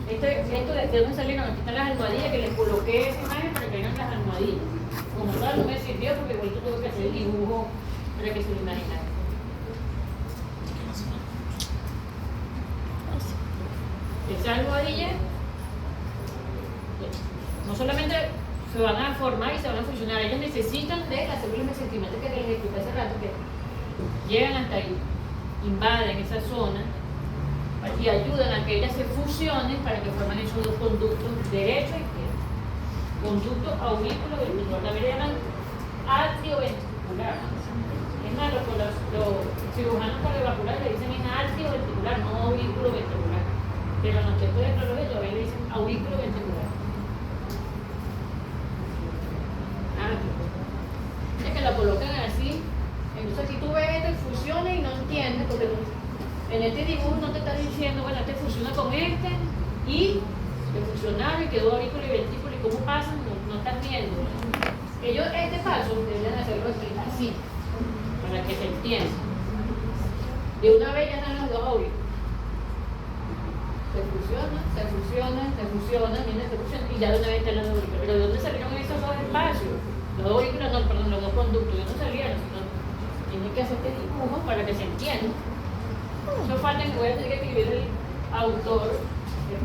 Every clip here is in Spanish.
Esto de dónde salieron, aquí están las almohadillas que les coloqué esa imagen para que vean las almohadillas. Como tal no me sirvió porque igual tuve que hacer el dibujo para que se lo imaginaran. Esas almohadillas no solamente se van a formar y se van a funcionar, ellos necesitan de las células mesenquimáticas que les expliqué hace rato, que llegan hasta ahí, invaden esa zona y ayudan a que ellas se fusionen para que formen esos dos conductos, derecho e izquierdo. Conducto aurículo ventricular, también le llaman atrioventricular. Es más, los cirujanos cardiovasculares le dicen es atrioventricular, no aurículo ventricular. Pero en los textos de neurología todavía le dicen aurículo ventricular. Es que lo colocan así. Entonces, si tú ves esto y fusiona y no entiendes, porque en este dibujo no te está diciendo, bueno, este fusiona con este y que fusionaron y quedó aurículo y ventrículo y cómo pasan, no están viendo. Ellos, este paso, deberían hacerlo así, para que se entienda. De una vez ya están los dos aurículos. Se fusionan, y ya de una vez están los aurículos. Pero ¿de dónde salieron esos dos espacios? Los aurículos, no, perdón, los dos conductos, ¿de dónde salieron? Tienen que hacer este dibujo para que se entienda. No falta que voy a tener que escribir el autor.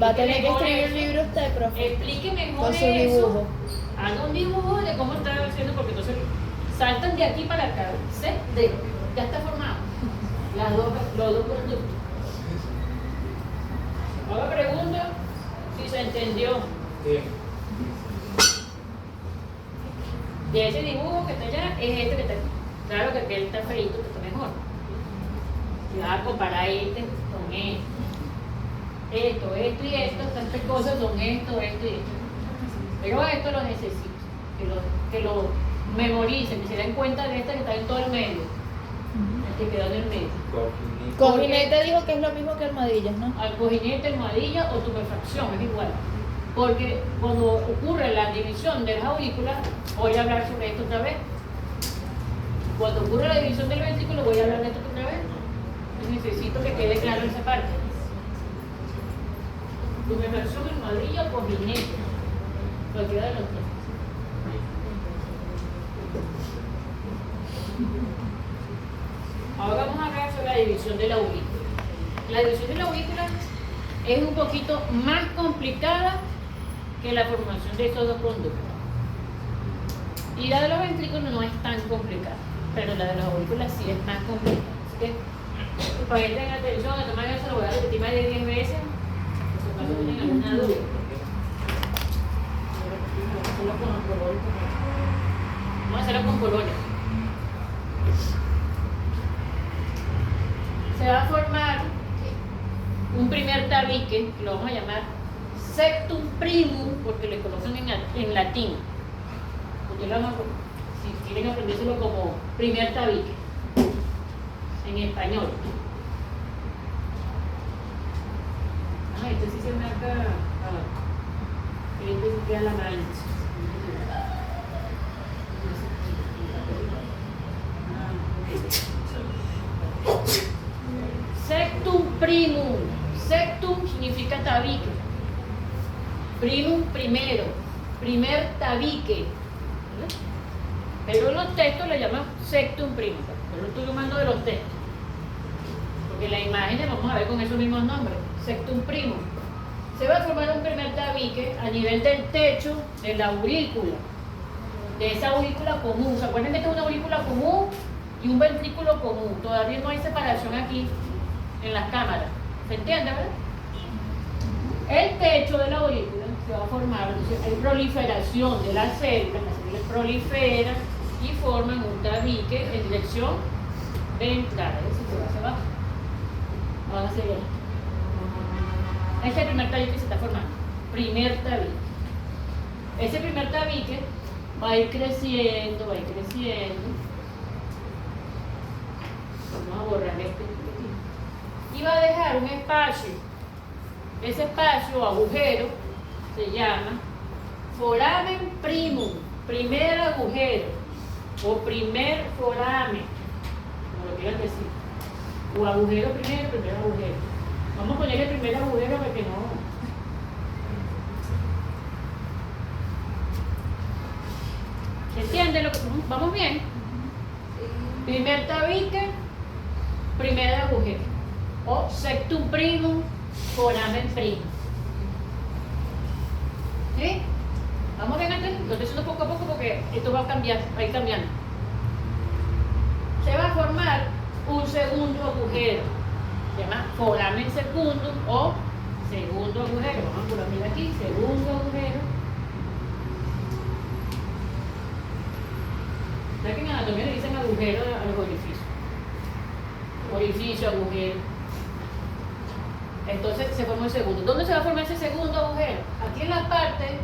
Va a tener que escribir un libro usted, profe. Explique mejor con su eso. dibujo. Haga un dibujo de cómo está haciendo, porque entonces saltan de aquí para acá. C, D. Ya está formado. Los dos conductos. Ahora pregunto si se entendió. Sí. De ese dibujo que está allá es este que está aquí. Claro que aquel está feito, que está mejor. Si vas a comparar este con este. Esto y esto, estas cosas son esto y esto. Pero esto lo necesito. Que lo memoricen, que se den cuenta de esta que está en todo el medio. El que quedó en el medio. Cojinete dijo que es lo mismo que almohadillas, ¿no? Al cojinete, almohadilla o tubefacción, es igual. Porque cuando ocurre la división de las aurículas, voy a hablar sobre esto otra vez. Cuando ocurre la división del ventrículo, voy a hablar de esto otra vez. Necesito que quede claro esa parte. Tubefacción, almohadilla o cojinete. Cualquiera de los dos. Ahora vamos a hablar sobre la división de la aurícula. La división de la aurícula es un poquito más complicada que la formación de estos dos conductos. Y la de los ventrículos no es tan complicada, pero la de las aurículas sí es más complicada. Así que, para que tengan atención, a tomar eso lo voy a repetir más de 10 veces, por si acaso tienen alguna duda. Vamos a hacerlo con colores. Se va a formar un primer tabique, que lo vamos a llamar septum primum, porque le colocan en latín. Porque si quieren aprendérselo como primer tabique, en español. Este sí se marca, este sí queda la mancha. Septum primum. Septum significa tabique. Primum, primero. Primer tabique. Pero en los textos le llaman septum primum. Yo lo estoy tomando de los textos. Porque la imagen la vamos a ver con esos mismos nombres. Septum primum. Se va a formar un primer tabique a nivel del techo de la aurícula. De esa aurícula común. ¿Se acuerdan que esta es una aurícula común y un ventrículo común? Todavía no hay separación aquí en las cámaras. ¿Se entiende, verdad? El techo de la aurícula se va a formar, entonces hay proliferación de las células proliferan y forman un tabique en dirección ventral. Es decir, se va hacia abajo. Van a seguir. Este es el primer tabique que se está formando. Primer tabique. Ese primer tabique va a ir creciendo, va a ir creciendo. Vamos a borrar este. Y va a dejar un espacio. Ese espacio o agujero se llama foramen primum, primer agujero o primer foramen, como lo quieran decir, o agujero primero, primer agujero. Vamos a poner el primer agujero para que no ¿Vamos bien? Primer tabique, primer agujero. O septum primum, foramen primum. ¿Sí? ¿Vamos bien antes? Lo estoy haciendo poco a poco porque esto va a cambiar, va a ir cambiando. Se va a formar un segundo agujero. Se llama foramen secundum o segundo agujero. Vamos a ponerlo aquí, segundo agujero. Ya que en anatomía le dicen agujero a los orificios. Orificio, agujero. Entonces se forma el segundo. ¿Dónde se va a formar ese segundo agujero? Aquí en la parte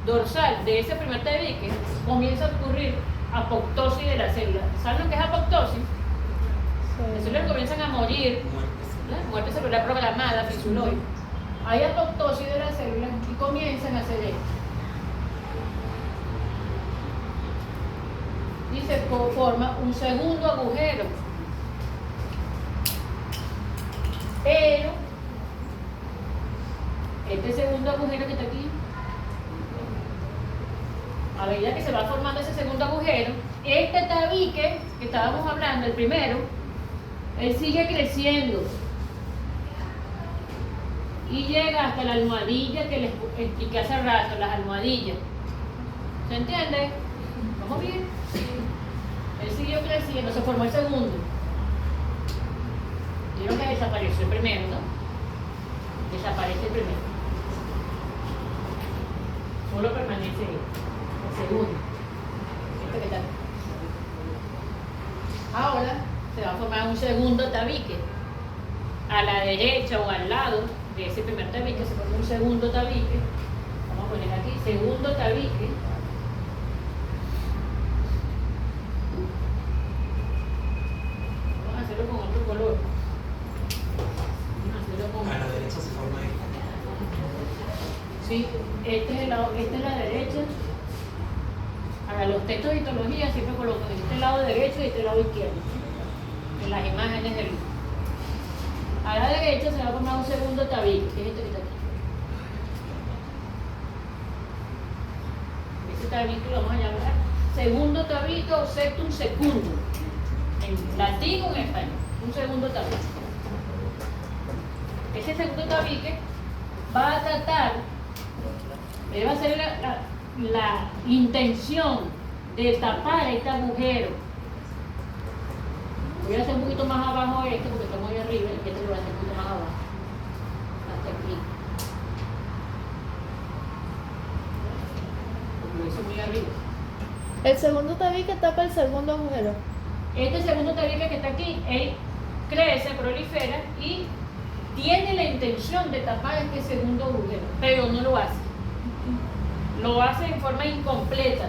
dorsal de ese primer tabique comienza a ocurrir apoptosis de la célula. ¿Saben lo que es apoptosis? Las células comienzan a morir, muerte celular programada, fisuloide. Hay apoptosis de las células y comienzan a hacer esto. Y se forma un segundo agujero. Pero este segundo agujero que está aquí, a medida que se va formando ese segundo agujero, este tabique que estábamos hablando, el primero, él sigue creciendo y llega hasta la almohadilla que les expliqué hace rato, las almohadillas. ¿Se entiende? ¿Vamos bien? Él siguió creciendo, se formó el segundo. Vieron que desapareció el primero, ¿no? Desaparece el primero. Solo permanece el segundo. Este que está aquí. Ahora se va a formar un segundo tabique. A la derecha o al lado de ese primer tabique se forma un segundo tabique. Vamos a poner aquí, segundo tabique. Vamos a hacerlo con otro color. Vamos a hacerlo con... A la derecha se forma ahí. Sí, esta es la derecha. Ahora, los textos de histología siempre colocan este lado derecho y este lado izquierdo. En las imágenes del... A la derecha se va a formar un segundo tabique, que es este que está aquí. Ese tabique lo vamos a llamar segundo tabique o septum secundum. En latín o en español. Un segundo tabique. Ese segundo tabique va a tratar, va a ser la intención de tapar este agujero. Voy a hacer un poquito más abajo este porque está muy arriba y este lo voy a hacer un poquito más abajo. Hasta aquí. Porque lo hice muy arriba. El segundo tabique tapa el segundo agujero. Este segundo tabique que está aquí, él crece, prolifera y tiene la intención de tapar este segundo agujero, pero no lo hace. Lo hace en forma incompleta.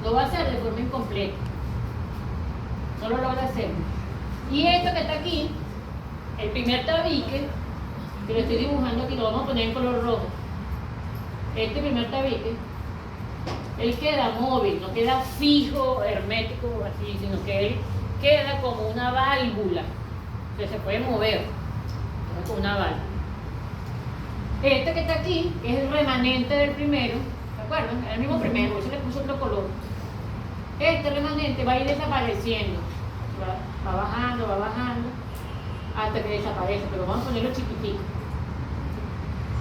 Lo va a hacer de forma incompleta. No lo logra hacer. Y esto que está aquí, el primer tabique, que lo estoy dibujando aquí, lo vamos a poner en color rojo. Este primer tabique, él queda móvil, no queda fijo, hermético, así, sino que él queda como una válvula, que se puede mover, como una válvula. Este que está aquí, que es el remanente del primero, ¿se acuerdan? Es el mismo primero, por eso le puso otro color. Este remanente va a ir desapareciendo, va bajando, hasta que desaparece, pero vamos a ponerlo chiquitico,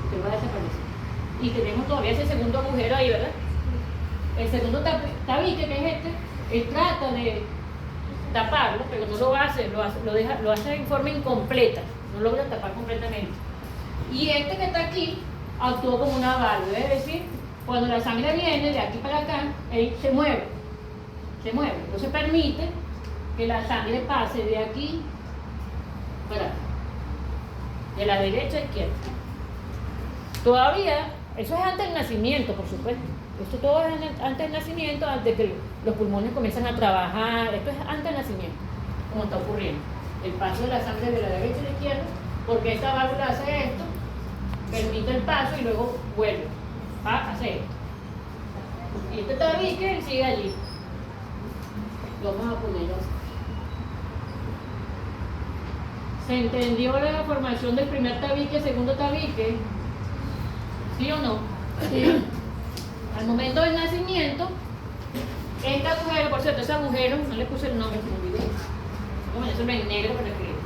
que va a desaparecer. Y tenemos todavía ese segundo agujero ahí, ¿verdad? El segundo tabique, que es este, él trata de taparlo, pero no lo hace, lo hace en forma incompleta, no logra tapar completamente. Y este que está aquí actúa como una válvula, es decir, cuando la sangre viene de aquí para acá, él se mueve, entonces permite que la sangre pase de aquí para acá, de la derecha a izquierda. Todavía, eso es antes del nacimiento, por supuesto. Esto todo es antes del nacimiento, antes de que los pulmones comienzan a trabajar. Esto es antes del nacimiento, como está ocurriendo. El paso de la sangre de la derecha a la izquierda, porque esta válvula hace esto, permite el paso y luego vuelve a hacer esto. Y este tabique sigue allí. Lo vamos a poner así. ¿Se entendió la formación del primer tabique, segundo tabique? ¿Sí o no? Sí. Al momento del nacimiento, Este agujero, por cierto, ese agujero, no le puse el nombre, como olvidé. Vamos a ponerlo en negro para que...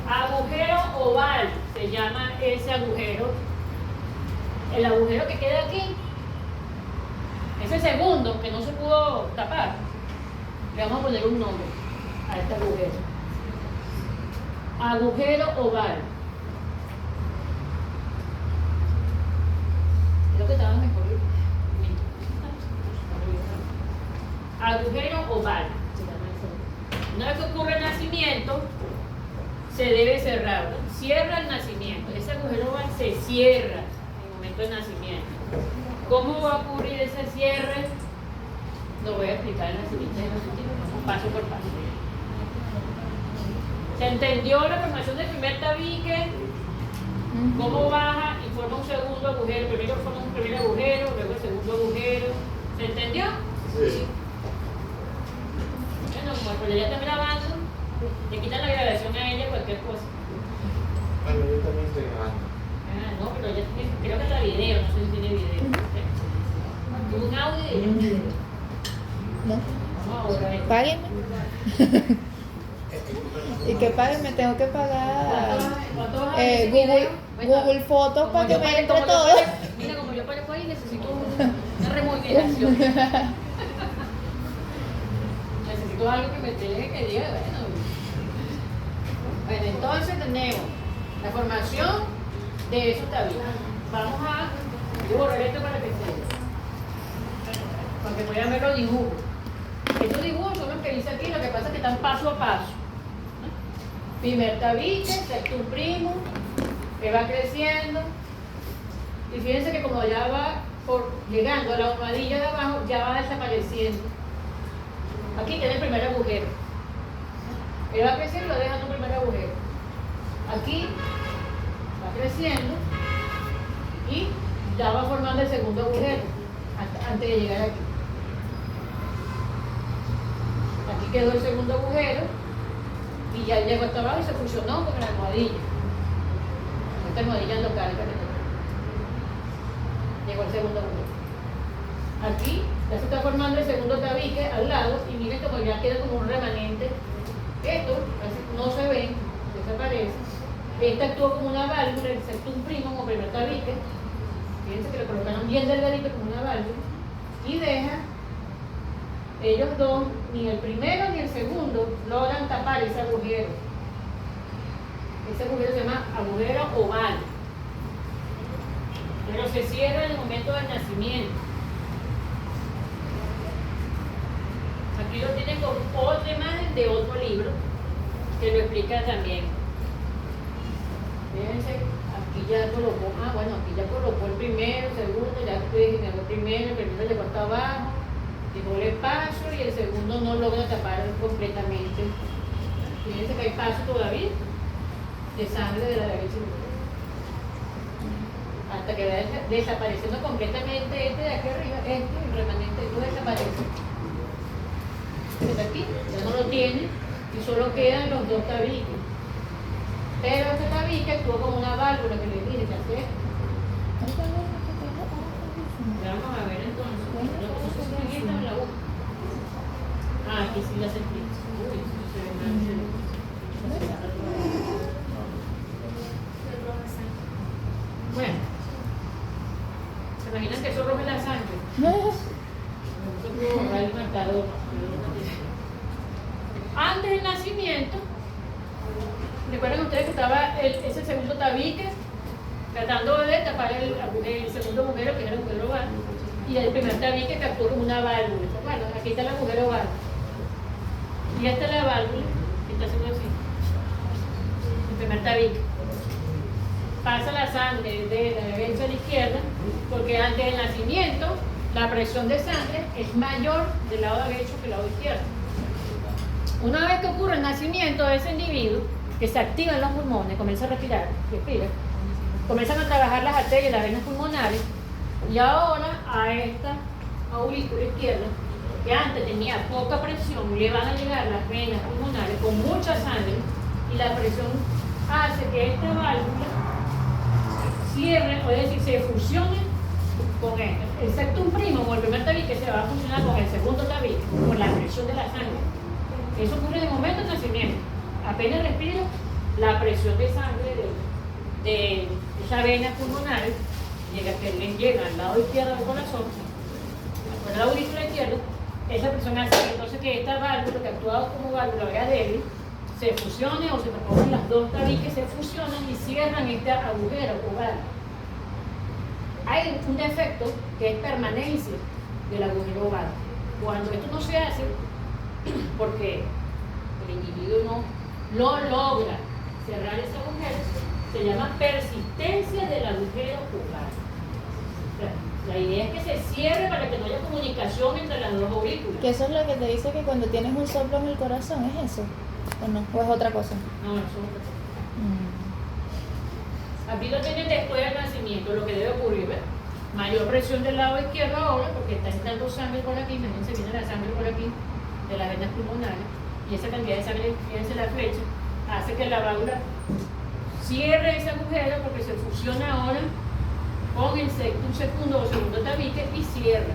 Agujero oval se llama ese agujero. El agujero que queda aquí, ese segundo que no se pudo tapar, le vamos a poner un nombre a este agujero. Agujero oval. Creo que estaba mejor. Agujero oval se llama eso. Una vez que ocurre el nacimiento, se debe cerrar, ¿no? Cierra el nacimiento. Ese agujero oval se cierra en el momento del nacimiento. ¿Cómo va a ocurrir ese cierre? Lo voy a explicar en la siguiente diapositiva, vamos paso por paso. ¿Se entendió la formación del primer tabique? ¿Cómo baja y forma un segundo agujero? Primero forma un primer agujero, luego el segundo agujero. ¿Se entendió? Sí. Bueno, como el ya está grabando, le quitan la grabación a ella cualquier cosa. Bueno, yo también estoy grabando. Ah, no, pero ya tiene, creo que está video, no sé si tiene video. Tuvo un audio y un video. No. Vamos a borrar esto. Páguenme. ¿Y qué páguenme? Tengo que pagar ¿Cuánto vas a ver ese video? Google Fotos Como para que yo me pare- entre como yo todo. pare- Mira, como yo parezco ahí, necesito una remodelación. Necesito algo que me deje que diga, bueno. Bueno, entonces tenemos la formación de esos tabiques. Vamos a... Yo borrar esto para que puedan ver los dibujos. Estos dibujos son los que dice aquí, lo que pasa es que están paso a paso. Primer tabique, septum primo, que va creciendo. Y fíjense que como ya va llegando a la almohadilla de abajo, ya va desapareciendo. Aquí tiene el primer agujero. Él va creciendo y lo deja en un primer agujero. Aquí va creciendo y ya va formando el segundo agujero antes de llegar aquí. Aquí quedó el segundo agujero y ya llegó hasta abajo y se fusionó con la almohadilla. Esta almohadilla local. Llegó el segundo agujero. Aquí ya se está formando el segundo tabique al lado y miren como ya queda como un remanente. Esto no se ve, desaparece. Esta actuó como una válvula, el septum primo como primer tabique. Fíjense que lo colocaron bien delgadito como una válvula y deja ellos dos, ni el primero ni el segundo logran tapar ese agujero. Ese agujero se llama agujero oval, pero se cierra en el momento del nacimiento. Aquí lo tienen con otra imagen de otro libro que lo explica también. Fíjense, aquí ya colocó, aquí ya colocó el primero, el segundo, ya ustedes generó el primero llegó hasta abajo, dejó el paso y el segundo no logra tapar completamente. Fíjense que hay paso todavía de sangre de la derecha hasta que vaya desapareciendo completamente este de aquí arriba, el remanente, esto desaparece. Desde aquí ya no lo tiene y solo quedan los dos tabiques. Pero este tabique actuó como una válvula que les dije que hace esto. Ya vamos a ver entonces. No sé si en esta o en la U. Aquí sí la sentí. Uy, se ve mal. Bueno, ¿se imaginan que eso rompe la sangre? Eso pudo borrar el marcador. Antes del nacimiento, recuerden ustedes que estaba ese segundo tabique tratando de tapar el segundo agujero, que era el agujero oval, y el primer tabique que actuó como una válvula. Bueno, aquí está el agujero oval. Y esta es la válvula que está haciendo así. El primer tabique. Pasa la sangre de la derecha a la izquierda, porque antes del nacimiento la presión de sangre es mayor del lado derecho que del lado izquierdo. Una vez que ocurre el nacimiento de ese individuo, que se activan los pulmones, comienza a respirar, comienzan a trabajar las arterias y las venas pulmonares, y ahora a esta aurícula izquierda, que antes tenía poca presión, le van a llegar las venas pulmonares con mucha sangre, y la presión hace que esta válvula cierre, o es decir, se fusione con el septum primum o el primer tabique se va a funcionar con el segundo tabique, con la presión de la sangre. Eso ocurre en el momento del nacimiento. Apenas respiro, la presión de sangre de esa vena pulmonar llega al lado izquierdo del corazón, por la aurícula izquierda. Esa presión hace entonces que esta válvula, que actúa como válvula vea débil, se fusione o se transformen las dos tabiques, se fusionan y cierran este agujero oval. Hay un defecto que es permanencia del agujero oval. Cuando esto no se hace, porque el individuo no logra cerrar ese agujero, se llama persistencia del agujero oval. O sea, la idea es que se cierre para que no haya comunicación entre las dos aurículas. Que eso es lo que te dice que cuando tienes un soplo en el corazón, ¿es eso? ¿O no? ¿O es otra cosa? No, eso es otra cosa. Aquí lo tienen después del nacimiento, lo que debe ocurrir, ¿ves? Mayor presión del lado izquierdo ahora, porque está entrando sangre por aquí, imagínense, viene la sangre por aquí, de las venas pulmonares, y esa cantidad de sangre, fíjense la flecha, hace que la válvula cierre ese agujero porque se fusiona ahora con el segundo o segundo tabique y cierra.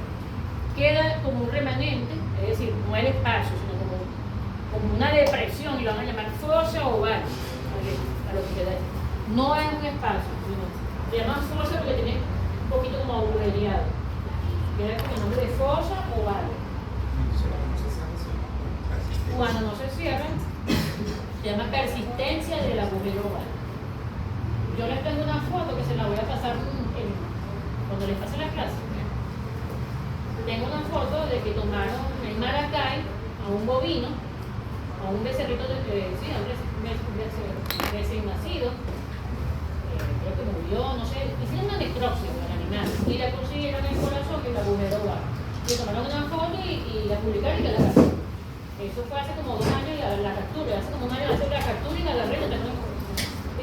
Queda como un remanente, es decir, no el espacio, sino como una depresión, y lo van a llamar fosa oval, a lo que queda ahí. No es un espacio, sino se llama fosa porque tiene un poquito como agujereado. Queda con el nombre de fosa oval. Cuando no se cierra, se llama persistencia del agujero oval. Yo les tengo una foto que se la voy a pasar cuando les pase la clase. Tengo una foto de que tomaron en Maracay a un bovino, a un becerrito recién nacido, creo que murió, no sé, hicieron una necropsia con el animal y le consiguieron el corazón y el agujero oval. Y tomaron una foto y la publicaron y la agarraron. Eso fue hace como 2 años la captura, hace como 1 año hacer la captura y la agarré, la tengo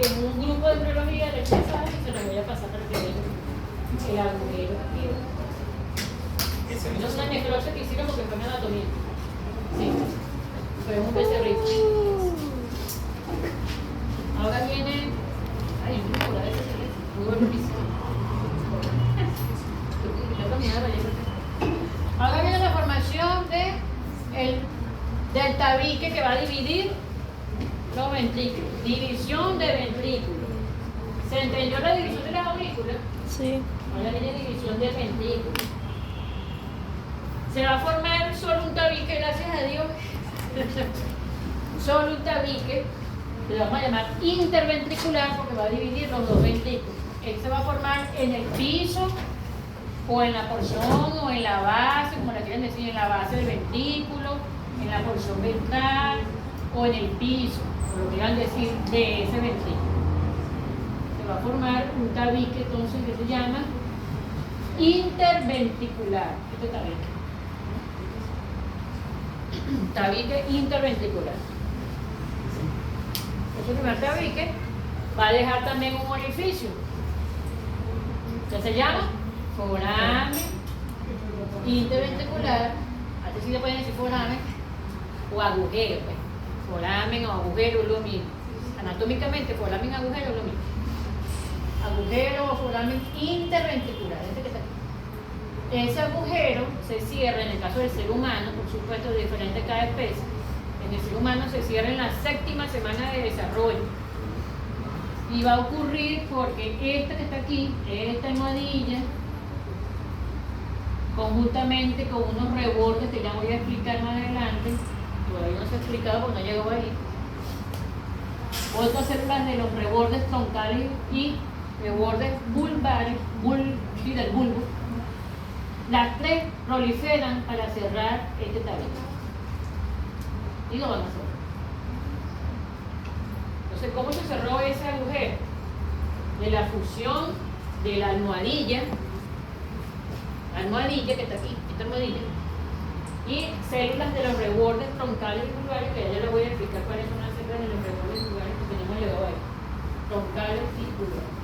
en un grupo de embriología de pesar y se la voy a pasar para que vean el agujero aquí. No es una necropsia que hicieron porque fue una anatomía. Sí, fue un becerrito. Ahora viene. Ay, un poco de ese muy buen piso. Ahora viene la formación del tabique que va a dividir los ventrículos. División de ventrículos. ¿Se entendió la división de las aurículas? Sí. Ahora viene división del ventrículo. Se va a formar solo un tabique, gracias a Dios. Solo un tabique, que lo vamos a llamar interventricular porque va a dividir los dos ventrículos. Él se va a formar en el piso, o en la porción, o en la base, como la quieren decir, en la base del ventrículo, en la porción ventral, o en el piso, o lo quieran decir, de ese ventrículo. Se va a formar un tabique, entonces, que se llama interventricular. Este tabique. Tabique interventricular. Ese primer tabique va a dejar también un orificio que se llama foramen interventricular. Antes sí le pueden decir foramen o agujero, pues. Foramen o agujero es lo mismo. Anatómicamente, foramen y agujero es lo mismo. Agujero o foramen interventricular, este que está aquí. Ese agujero se cierra, en el caso del ser humano, por supuesto, diferente a cada especie. En el ser humano se cierra en la 7ª semana de desarrollo. Y va a ocurrir porque esta que está aquí, esta almohadilla, conjuntamente con unos rebordes que ya voy a explicar más adelante, todavía no se ha explicado porque no llegó ahí. Otras células de los rebordes troncales y rebordes vulvares, del bulbo. Las 3 proliferan para cerrar este tabique. Y lo van a cerrar. Entonces, ¿cómo se cerró ese agujero? De la fusión de la almohadilla que está aquí, esta almohadilla, y células de los rebordes troncales y vulvares, que ya les voy a explicar cuáles son las células de los rebordes vulvares que tenemos llegado ahí. Troncales y vulvares.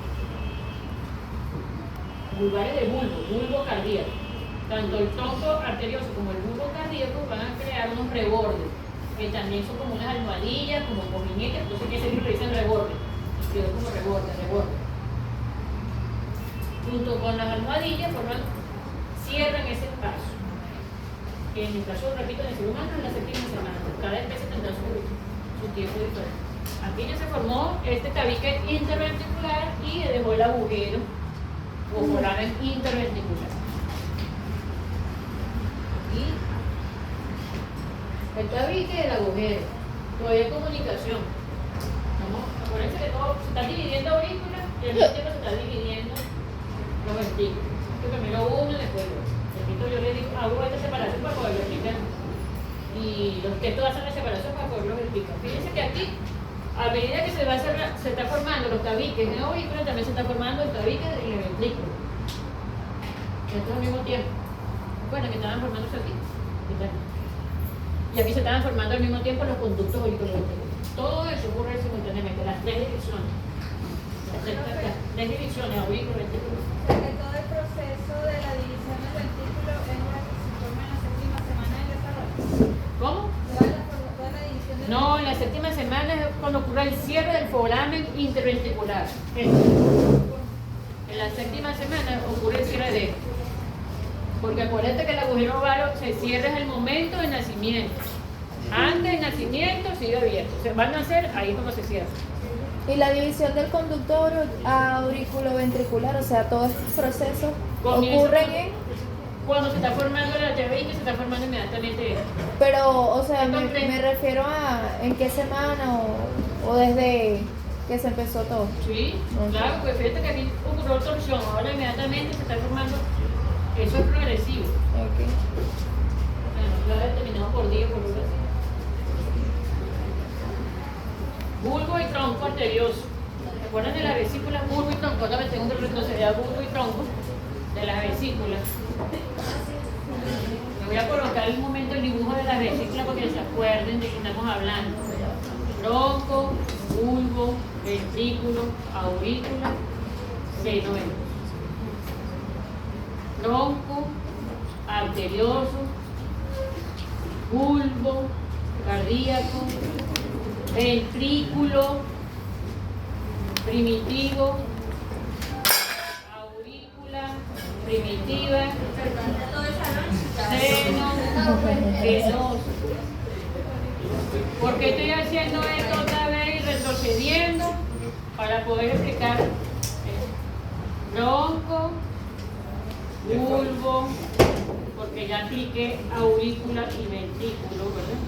Vulvares de bulbo cardíaco. Tanto el tronco arterioso como el bulbo cardíaco van a crear unos rebordes, que también son como unas almohadillas, como cojinetes, entonces que se le dicen rebordes. Quedó como reborde. junto con las almohadillas cierran ese espacio. Que en el caso, repito, del ser humano es la séptima semana. Cada especie tendrá su tiempo diferente. Aquí ya se formó este tabique interventricular y dejó el agujero o foramen interventricular. Y el tabique y el agujero. Todavía hay comunicación. Acuérdense que todo se está dividiendo aurícula y al mismo tiempo se está dividiendo los ventrículos. Primero uno y después otro. Repito, yo les digo, hago esta separación para poderlo explicar. Y los textos hacen la separación para poderlo explicar. Fíjense que aquí, a medida que se está formando los tabiques en la aurícula, también se está formando el tabique en el ventrículo. Esto al mismo tiempo. Recuerden que estaban formándose aquí. Y aquí se estaban formando al mismo tiempo los conductos auriculoventriculares. Todo eso ocurre simultáneamente, las tres divisiones. Las tres divisiones, auriculo, ventrículo. O sea que todo el proceso de la división del ventrículo es la que se forma en la séptima semana del desarrollo. ¿Cómo? Toda la división del No, en la séptima semana es cuando ocurre el cierre del foramen interventricular. En la séptima semana ocurre el cierre de esto. Porque acuérdate que el agujero ovárico se cierra en el momento del nacimiento. Antes del nacimiento sigue abierto. Se van a hacer, ahí es como se cierra. Y la división del conducto auriculoventricular, o sea, todos estos procesos Comienza ocurren en... cuando se está formando la tabique, se está formando inmediatamente esto. Pero, o sea, me Entonces- refiero a en qué semana o desde que se empezó todo. Sí, Ok. claro, pues fíjate que aquí ocurrió torsión, ahora inmediatamente se está formando, eso es progresivo. Ok. Bueno, lo he determinado por día, por hora. Bulbo y tronco arterioso. ¿Se acuerdan de las vesículas bulbo y tronco? Ahora me tengo que retroceder a bulbo y tronco de las vesículas. Me voy a colocar un momento el dibujo de las vesículas porque se acuerden de que estamos hablando. Tronco, bulbo, ventrículo, aurícula, seno venoso. Tronco, arterioso, bulbo, cardíaco, ventrículo, primitivo, aurícula, primitiva, seno, venoso. ¿Por qué estoy haciendo esto otra vez y retrocediendo? Para poder explicar tronco, bulbo, porque ya expliqué aurícula y ventrículo, ¿verdad?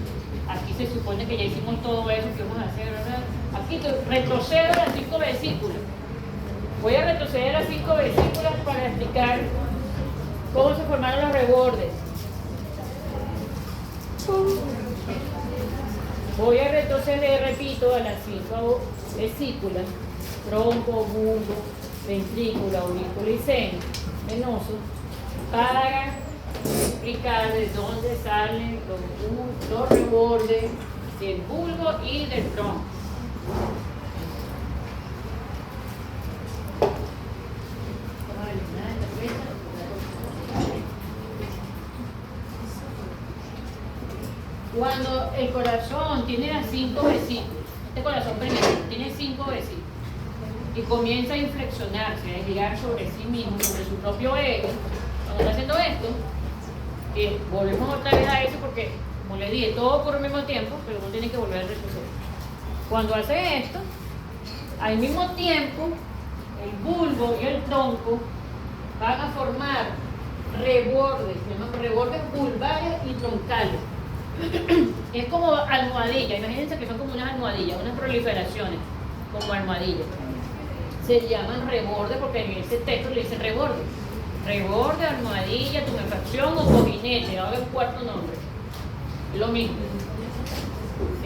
Aquí se supone que ya hicimos todo eso que vamos a hacer, ¿verdad? Aquí retrocedo a las 5 vesículas. Voy a retroceder a las 5 vesículas para explicar cómo se formaron los rebordes. Voy a retroceder, repito, a las 5 vesículas. Tronco, bulbo, ventrículo, aurícula y seno venoso, para explicar de dónde salen los rebordes del bulbo y del tronco. Cuando el corazón tiene las 5 vesículas, este corazón primitivo tiene 5 vesículas y comienza a inflexionarse, a desligar sobre sí mismo, sobre su propio ego, cuando está haciendo esto, que volvemos otra vez a eso porque, como le dije, todo ocurre al mismo tiempo, pero uno tiene que volver a retroceder. Cuando hace esto, al mismo tiempo, el bulbo y el tronco van a formar rebordes, se llaman rebordes bulbares y troncales. Es como almohadilla, imagínense que son como unas almohadillas, unas proliferaciones, como almohadillas. Se llaman rebordes porque en ese texto le dicen reborde. Reborde, almohadilla, tumefacción o cojinete, ahora un cuarto nombre. Es lo mismo.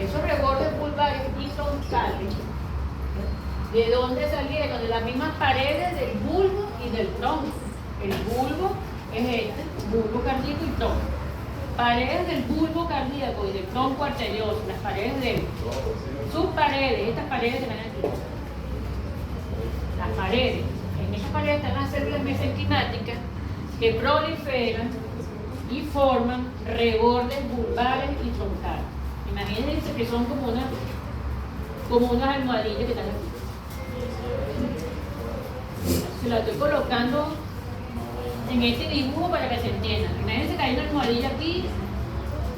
Esos rebordes bulbares y troncales, ¿de dónde salieron? De las mismas paredes del bulbo y del tronco. El bulbo es este, bulbo cardíaco y tronco. Paredes del bulbo cardíaco y del tronco arterioso, las paredes de sus paredes, estas paredes que están aquí. Las paredes, en esas paredes están las células mesenquimáticas que proliferan y forman rebordes bulbares y troncales. Imagínense que son como unas almohadillas que están aquí. Se la estoy colocando en este dibujo para que se entienda. Imagínense que hay una almohadilla aquí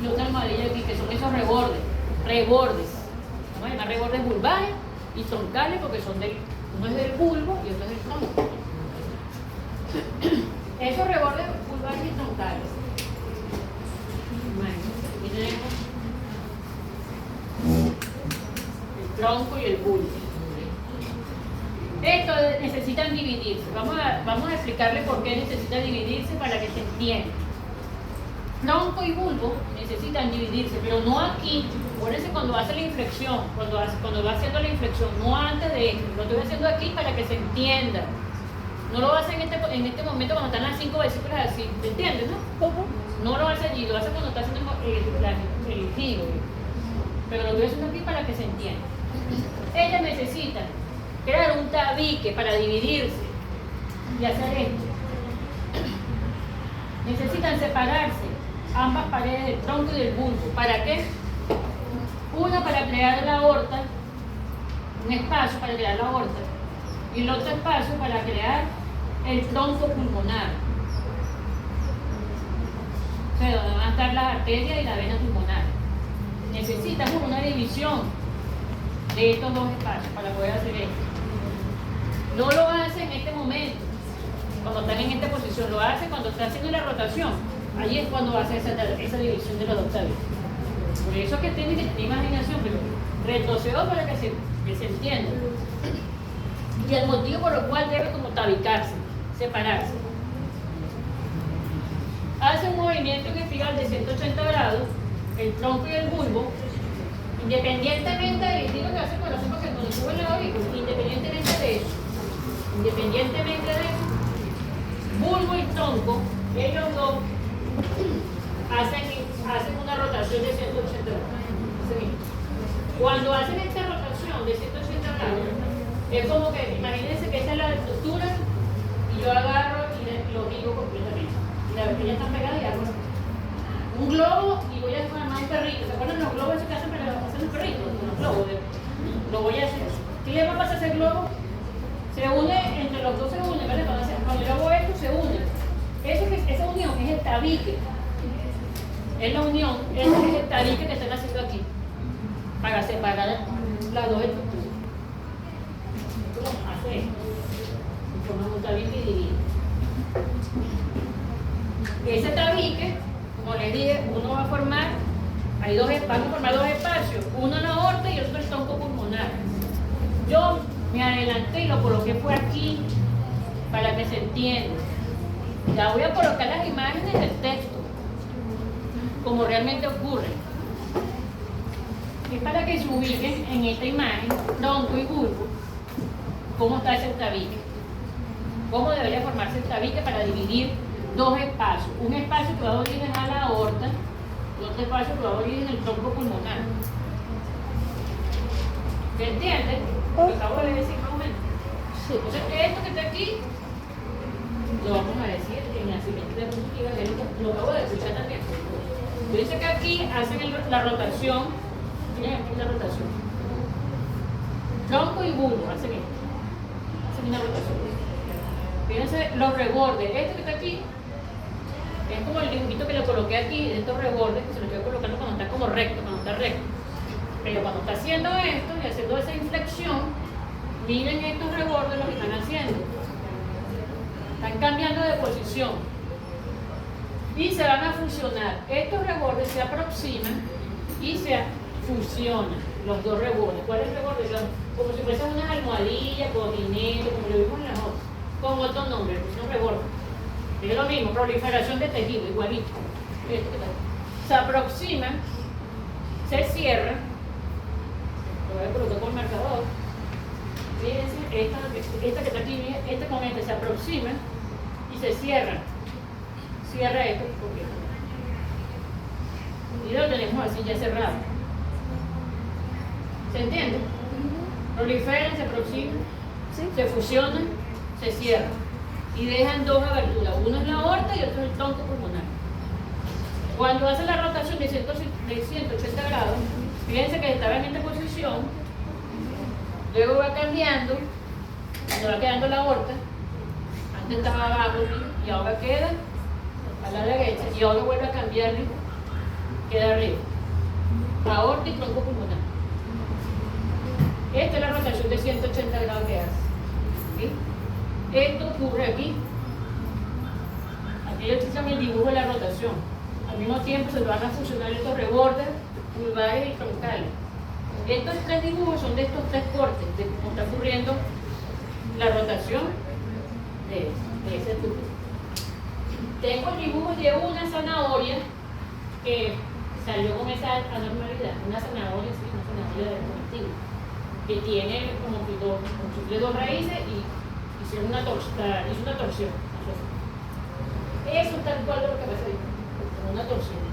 y otra almohadilla aquí, que son esos rebordes. Vamos a llamar rebordes vulvares y troncales porque uno es del bulbo y otro es del tronco. Esos rebordes vulvares y troncales. Imagínense, aquí tenemos el tronco y el bulbo. Estos necesitan dividirse. Vamos a explicarle por qué necesitan dividirse para que se entienda. Tronco y bulbo necesitan dividirse, pero no aquí. Acuérdense cuando hace la inflexión, cuando va haciendo la inflexión, no antes de esto. Lo estoy haciendo aquí para que se entienda. No lo hace en este momento cuando están las 5 vesículas así. ¿Me entiendes, no? No lo hace allí, lo hace cuando está haciendo el giro. Pero lo estoy haciendo aquí para que se entienda. Ellas necesitan crear un tabique para dividirse y hacer esto. Necesitan separarse ambas paredes del tronco y del bulbo. ¿Para qué? Una para crear la aorta, un espacio para crear la aorta, y el otro espacio para crear el tronco pulmonar. O sea, donde van a estar las arterias y la vena pulmonar. Necesitamos una división de estos dos espacios para poder hacer esto. No lo hace en este momento, cuando están en esta posición, lo hace cuando está haciendo la rotación. Allí es cuando hace esa división de los dos tabiques. Por eso es que tiene que tener imaginación, pero retrocedo para que se entienda. Y el motivo por el cual debe como tabicarse, separarse. Hace un movimiento en espiral de 180 grados, el tronco y el bulbo, independientemente del giro que hace el corazón, porque cuando sube el clavícula, independientemente de eso, bulbo y tronco, ellos dos hacen una rotación de 180 grados. Cuando hacen esta rotación de 180 grados, es como que, imagínense que esta es la estructura y yo agarro y lo digo completamente. Y la vertilla está pegada y hago un globo y voy a formar un perrito. ¿Se acuerdan los globos esos que hacen para hacer los perritos? Los globos. Lo voy a hacer. ¿Qué le va a pasar a ese globo? Se une, entre los dos se une, ¿vale? Cuando yo hago esto, se une. Esa unión es el tabique. Es la unión, ese es el tabique que están haciendo aquí. Para separar las dos estructuras. ¿Cómo hace esto? Forman un tabique dividido. Ese tabique, como les dije, uno va a formar, van a formar dos espacios, uno en la aorta y otro en el tronco pulmonar. Yo me adelanté y lo coloqué por aquí para que se entienda. Ya voy a colocar las imágenes del texto, como realmente ocurre. Es para que se ubiquen en esta imagen, tronco y bulbo, cómo está ese tabique. Cómo debería formarse el tabique para dividir dos espacios. Un espacio que va a dar origen a la aorta y otro espacio que va a dar origen al tronco pulmonar. ¿Se entiende? Lo acabo de decir más o menos. Entonces, esto que está aquí, lo vamos a decir en la siguiente diapositiva, lo acabo de escuchar también. Dice que aquí hacen la rotación, miren aquí la rotación. Tronco y bulbo hacen esto. Hacen una rotación. Fíjense los rebordes. Este que está aquí es como el dibujito que le coloqué aquí, de estos rebordes que se lo estoy colocando cuando está como recto, cuando está recto. Pero cuando está haciendo esto y haciendo esa inflexión, miren estos rebordes lo que están haciendo. Están cambiando de posición y se van a fusionar. Estos rebordes se aproximan y se fusionan, los dos rebordes. ¿Cuáles rebordes? Como si fuesen unas almohadillas, cojinetes, como lo vimos en las otras, con otro nombre, son rebordes. Es lo mismo, proliferación de tejido, igualito. Esto que está. Se aproximan, se cierran. Lo voy a colocar con el marcador. Fíjense, esta que está aquí, esta con esta se aproximan y se cierran. Cierra esto completamente. Y lo tenemos así ya cerrado. ¿Se entiende? Proliferan, se aproximan, se fusionan, se cierran. Y dejan dos aberturas. Uno es la aorta y otro es el tronco pulmonar. Cuando hace la rotación de 180 grados, fíjense que estaba en esta posición. Luego va cambiando, cuando va quedando la aorta, Antes estaba abajo y ahora queda a la derecha y ahora vuelve a cambiarle, queda arriba. Aorta y tronco pulmonar. Esta es la rotación de 180 grados que hace. ¿Sí? Esto ocurre aquí. Aquí yo estoy el dibujo de la rotación. Al mismo tiempo se van a fusionar estos rebordes pulvares y troncales. Estos tres dibujos son de estos tres cortes, de cómo está ocurriendo la rotación de ese tubo. Tengo el dibujo de una zanahoria que salió con esa anormalidad, una zanahoria, sí, una zanahoria de comestible, que tiene como que dos raíces y hizo una torsión. Eso es tal cual lo que pasa ahí, como una torsión.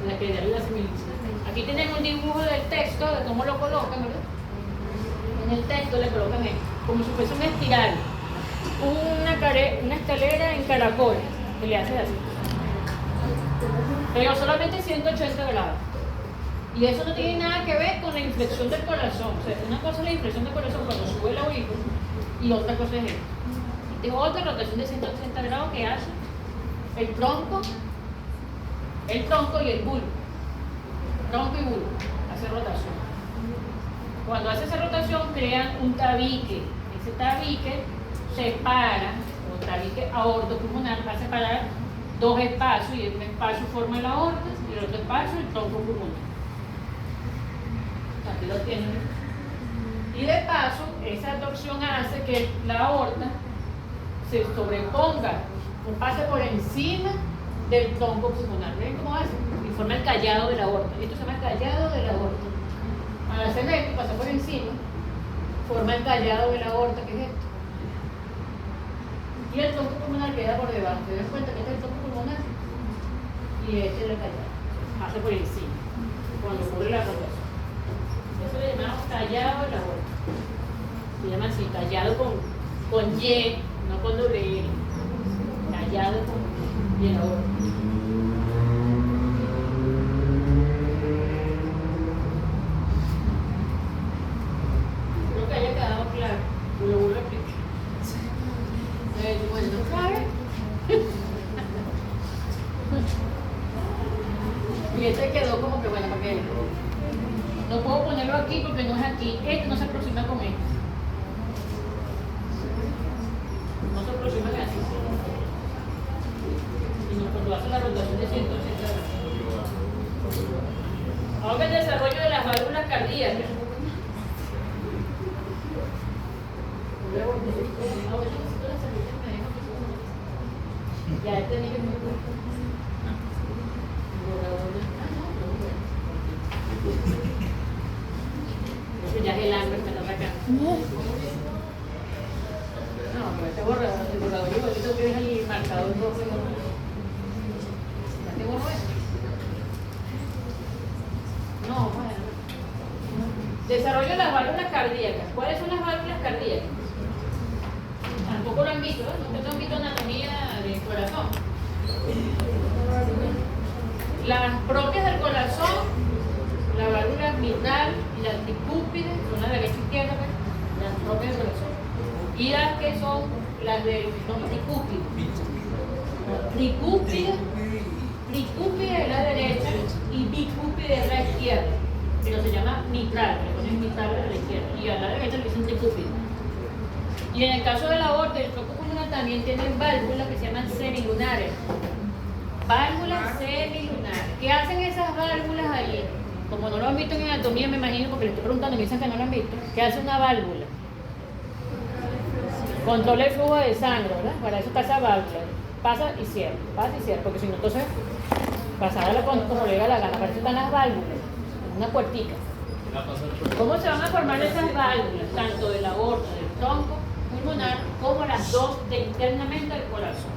La que de arriba se miliza. Aquí tienen un dibujo del texto de cómo lo colocan, ¿verdad? En el texto le colocan esto, como si fuese una espiral, una escalera en caracol, que le hace así. Pero solamente 180 grados. Y eso no tiene nada que ver con la inflexión del corazón. O sea, una cosa es la inflexión del corazón cuando sube el aurículo y otra cosa es esto. Esta es otra rotación de 180 grados que hace el tronco y el bulbo. Tronco y bulbo, hace rotación. Cuando hace esa rotación crean un tabique. Ese tabique separa, o tabique aortopulmonar, va a separar dos espacios, y un espacio forma la aorta y el otro espacio el tronco pulmonar. Aquí lo tienen. Y de paso, esa torsión hace que la aorta se sobreponga, pase por encima del tronco pulmonar. ¿Ven cómo hace? Y forma el callado de la aorta. Esto se llama callado de la aorta. Al hacer esto, pasa por encima, forma el callado de la aorta, que es esto. Y el tronco pulmonar queda por debajo. ¿Te das cuenta que este es el tronco pulmonar? Y este es el callado. Pasa por encima, cuando ocurre la rotación. Eso le llamamos callado de la aorta. Se llama así, callado con Y, no con doble L. Callado con Y de la aorta. Creo que haya quedado claro. Lo vuelvo a explicar. Bueno, ¿sabes? Y este quedó como que bueno, porque no puedo ponerlo aquí porque no es aquí. Este no se aproxima con este. No se aproxima así. Sino cuando hace la rotación de 180 grados. Ahora el desarrollo de las válvulas cardíacas. Ya este nivel es muy fuerte. Ya es el hambre me está atacando. No, pero este borrador, el borrador igualito que es el marcador rojo. ¿Ya te borro eso? No, bueno. Desarrollo de las válvulas cardíacas. ¿Cuáles son las válvulas cardíacas? Tampoco lo han visto, ¿no? Ustedes no han visto anatomía del corazón. Las propias del corazón, la válvula mitral y la tricúpide, son las de derecha e izquierda, las propias del corazón. Y las que son las del tricúpide es la derecha y bicúpide es la izquierda. Pero se llama mitral, le ponen mitral a la izquierda. Y a la derecha le dicen tricúpide. Y en el caso de la aorta, el tronco pulmonar también tienen válvulas que se llaman semilunares. Válvulas semilunares. ¿Qué hacen esas válvulas ahí? Como no lo han visto en anatomía, me imagino, porque les estoy preguntando, me dicen que no lo han visto. ¿Qué hace una válvula? Controla el flujo de sangre, ¿verdad? Para eso está esa válvula. Pasa y cierra, porque si no, entonces pasará como le diga la gana. Para eso están las válvulas, una puertica. ¿Cómo se van a formar esas válvulas? Tanto de la aorta, del tronco pulmonar, como las dos de internamente del corazón.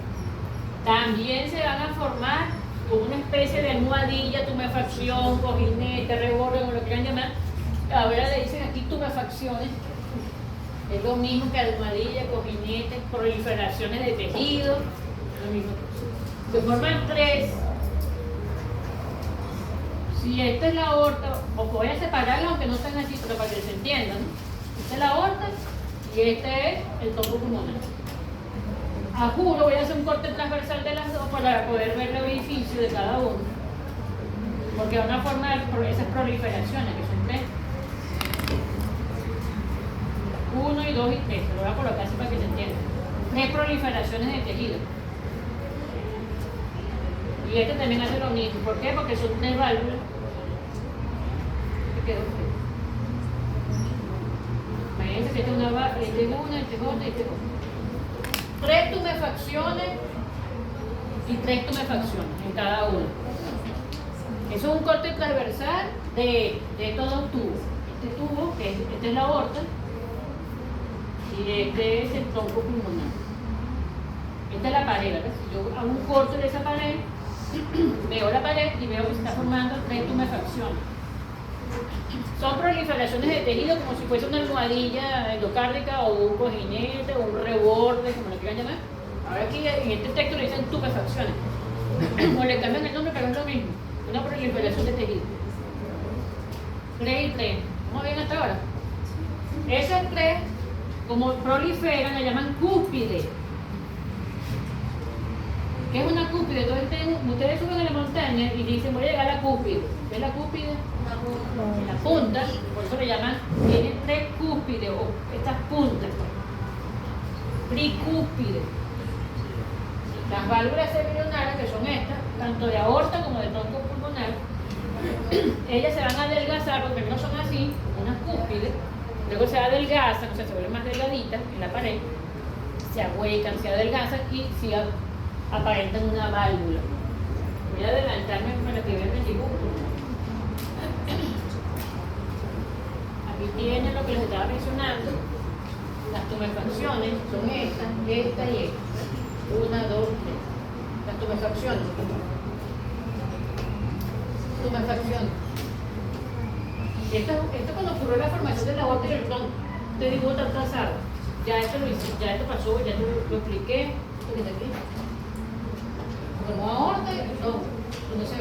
También se van a formar como una especie de almohadilla, tumefacción, cojinete, reborde, como lo quieran llamar. Ahora le dicen aquí tumefacciones. Es lo mismo que almohadilla, cojinete, proliferaciones de tejido. Lo mismo. Se forman tres. Si esta es la aorta, os voy a separarla aunque no estén así, pero para que se entiendan, ¿no? Esta es la aorta y Y este es el tronco pulmonar. A juro voy a hacer un corte transversal de las dos para poder ver el orificio de cada uno. Porque van a formar esas proliferaciones, que son 3. 1 y 2 y 3. Se lo voy a colocar así para que se entienda. 3 proliferaciones de tejido. Y este también hace lo mismo. ¿Por qué? Porque son 3 válvulas. ¿Qué quedó? Imagínense que esta es una, esta es una, esta es otra y esta es otra. 3 tumefacciones y 3 tumefacciones en cada uno. Eso es un corte transversal de estos dos tubos. Este tubo, que este es la aorta, y este es el tronco pulmonar. Esta es la pared, ¿verdad? Si yo hago un corte de esa pared, veo la pared y veo que se está formando 3 tumefacciones. Son proliferaciones de tejido como si fuese una almohadilla endocárdica o un cojinete o un reborde, como lo quieran llamar. Ahora aquí en este texto le dicen tumefacciones. O le cambian el nombre, pero es lo mismo. Una proliferación de tejido. 3 y 3. ¿Cómo ven hasta ahora? Esas 3, como proliferan, la llaman cúspide. ¿Qué es una cúspide? Entonces ustedes suben a la montaña y dicen voy a llegar a la cúspide. ¿Qué es la cúspide? La punta, por eso le llaman, tiene 3 cúspides o estas puntas. Tricúspide. Las válvulas cerebronales, que son estas, tanto de aorta como de tronco pulmonar, ellas se van a adelgazar porque no son así, unas cúspides, luego se adelgazan, o sea, se vuelven más delgaditas en la pared, se ahuecan, se adelgazan y sí aparentan una válvula. Voy a adelantarme para que vean el dibujo. Aquí tienen lo que les estaba mencionando. Las tumefacciones son estas, esta y esta. 1, 2, 3. Las tumefacciones. Tumefacciones. Esto cuando ocurrió la formación de la aorta y el tronco. Este dibujo está trazado. Ya esto lo hice, ya esto pasó, ya lo expliqué. Esto que está aquí. Como aorta y tronco. Donde se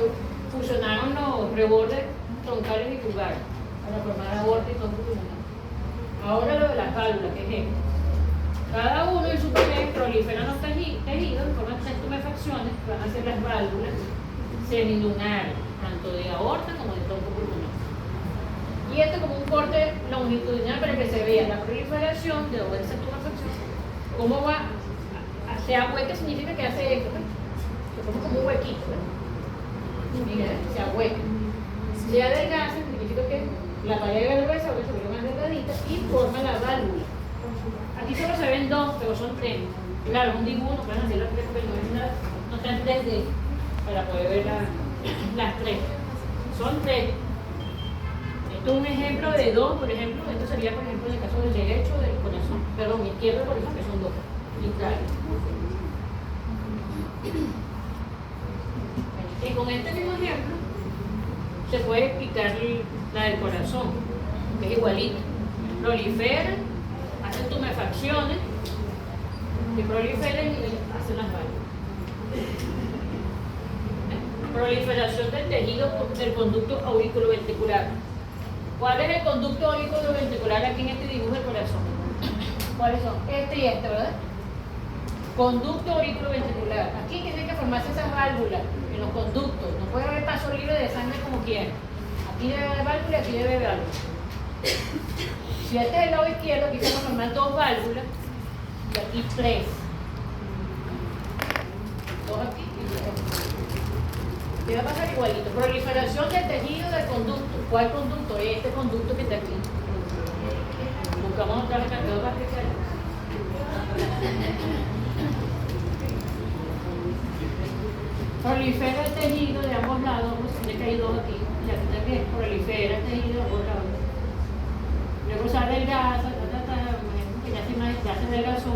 fusionaron los rebordes troncales y pulgares para formar aorta y tronco pulmonar. Ahora lo de las válvulas, que es esto. Cada uno en su pared proliferan los tejidos en forma de 3 tumefacciones que van a ser las válvulas semilunares, tanto de aorta como de tronco pulmonar. Y esto como un corte longitudinal para que se vea la proliferación de esa tumefacción. ¿Cómo va? Se ahueca significa que hace esto, ¿ves? Se forma como un huequito, ¿ves? Mira, se ahueca. Se adelgaza significa que la pared de gruesa se vuelve más delgadita y forma la válvula. Aquí solo se ven 2, pero son 3. Claro, un dibujo no pueden hacer las 3 porque no están en 3D para poder ver las 3. Son 3. Esto es un ejemplo de 2, por ejemplo. Esto sería, por ejemplo, en el caso del derecho del corazón. Perdón, izquierdo, por ejemplo, que son 2. Y claro. Y con este mismo ejemplo se puede explicar la del corazón, que es igualito. Prolifera, hacen tumefacciones, que proliferan y hacen las válvulas. Proliferación del tejido del conducto auriculoventricular. ¿Cuál es el conducto auriculoventricular aquí en este dibujo del corazón? ¿Cuáles son? Este y este, ¿verdad? Conducto auriculoventricular. Aquí tienen que formarse esas válvulas en los conductos. No puede haber paso libre de sangre como quiera. Aquí debe haber válvula y aquí debe haber válvula. Si este es el lado izquierdo, aquí se van a formar 2 válvulas y aquí 3. 2 aquí y 3 aquí. ¿Qué va a pasar igualito? Proliferación del tejido del conducto. ¿Cuál conducto? Este conducto que está aquí. Buscamos otra vez el para que sea. Prolifera el tejido de ambos lados, ya que hay 2 aquí, y aquí también prolifera el tejido de ambos lados. Luego se adelgaza, que ya se adelgazó,